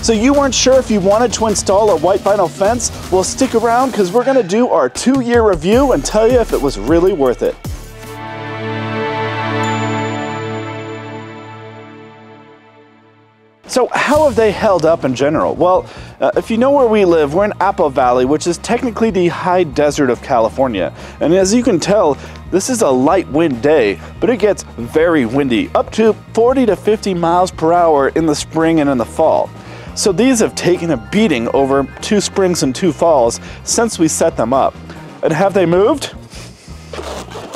So you weren't sure if you wanted to install a white vinyl fence? Well, stick around because we're gonna do our 2-year review and tell you if it was really worth it. So how have they held up in general? Well, if you know where we live, we're in Apple Valley, which is technically the high desert of California. And as you can tell, this is a light wind day, but it gets very windy, up to 40 to 50 miles per hour in the spring and in the fall. So these have taken a beating over 2 springs and 2 falls since we set them up. And have they moved?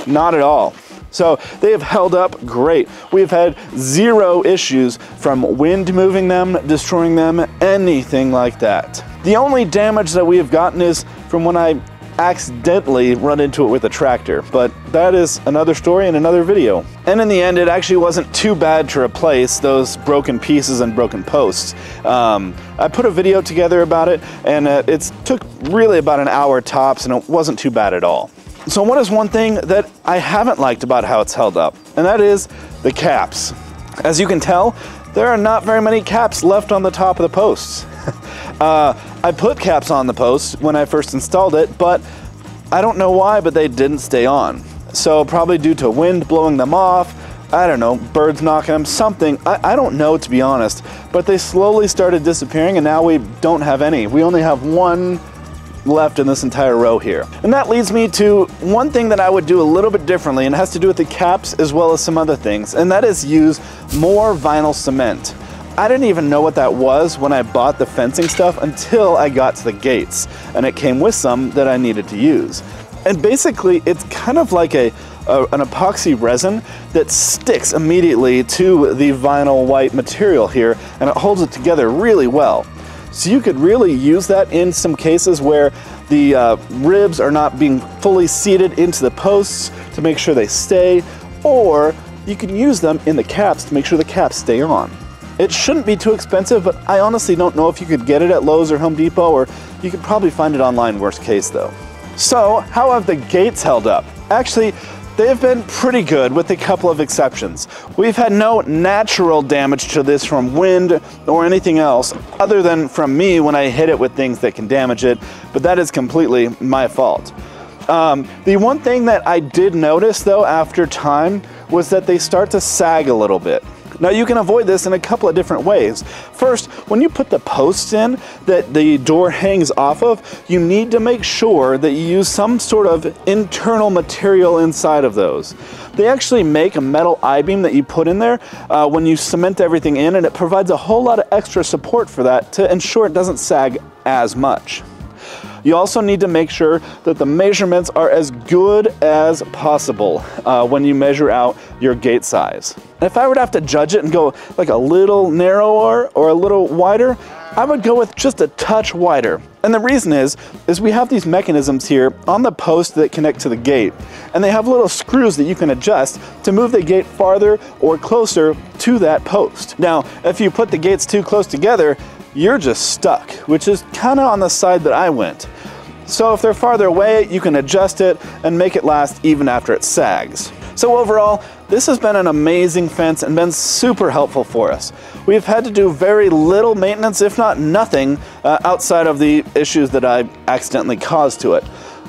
Not at all. So they have held up great. We've had 0 issues from wind moving them, destroying them, anything like that. The only damage that we have gotten is from when I accidentally run into it with a tractor, but that is another story in another video. And in the end, it actually wasn't too bad to replace those broken pieces and broken posts. I put a video together about it, and it took really about an hour tops, and it wasn't too bad at all. So what is one thing that I haven't liked about how it's held up? And that is the caps. As you can tell, there are not very many caps left on the top of the posts. I put caps on the posts when I first installed it, but I don't know why, but they didn't stay on. So probably due to wind blowing them off, I don't know, birds knocking them, something. I don't know, to be honest, but they slowly started disappearing and now we don't have any. We only have 1 left in this entire row here. And that leads me to one thing that I would do a little bit differently, and it has to do with the caps as well as some other things, and that is use more vinyl cement. I didn't even know what that was when I bought the fencing stuff until I got to the gates, and it came with some that I needed to use. And basically, it's kind of like an epoxy resin that sticks immediately to the vinyl white material here, and it holds it together really well. So you could really use that in some cases where the ribs are not being fully seated into the posts to make sure they stay, or you can use them in the caps to make sure the caps stay on. It shouldn't be too expensive, but I honestly don't know if you could get it at Lowe's or Home Depot, or you could probably find it online, worst case though. So how have the gates held up? Actually, they've been pretty good with a couple of exceptions. We've had no natural damage to this from wind or anything else other than from me when I hit it with things that can damage it, but that is completely my fault. The one thing that I did notice though after time was that they start to sag a little bit. Now you can avoid this in a couple of different ways. First, when you put the posts in that the door hangs off of, you need to make sure that you use some sort of internal material inside of those. They actually make a metal I-beam that you put in there when you cement everything in, and it provides a whole lot of extra support for that to ensure it doesn't sag as much. You also need to make sure that the measurements are as good as possible when you measure out your gate size. And if I would have to judge it and go like a little narrower or a little wider, I would go with just a touch wider. And the reason is we have these mechanisms here on the post that connect to the gate, and they have little screws that you can adjust to move the gate farther or closer to that post. Now, if you put the gates too close together, you're just stuck, which is kind of on the side that I went. So if they're farther away, you can adjust it and make it last even after it sags. So overall, this has been an amazing fence and been super helpful for us. We've had to do very little maintenance, if not nothing, outside of the issues that I accidentally caused to it.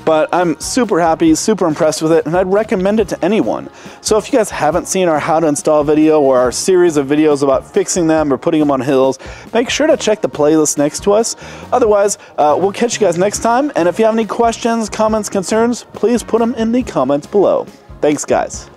But I'm super happy, super impressed with it, and I'd recommend it to anyone. So if you guys haven't seen our how to install video or our series of videos about fixing them or putting them on hills, make sure to check the playlist next to us. Otherwise, we'll catch you guys next time. And if you have any questions, comments, concerns, please put them in the comments below. Thanks, guys.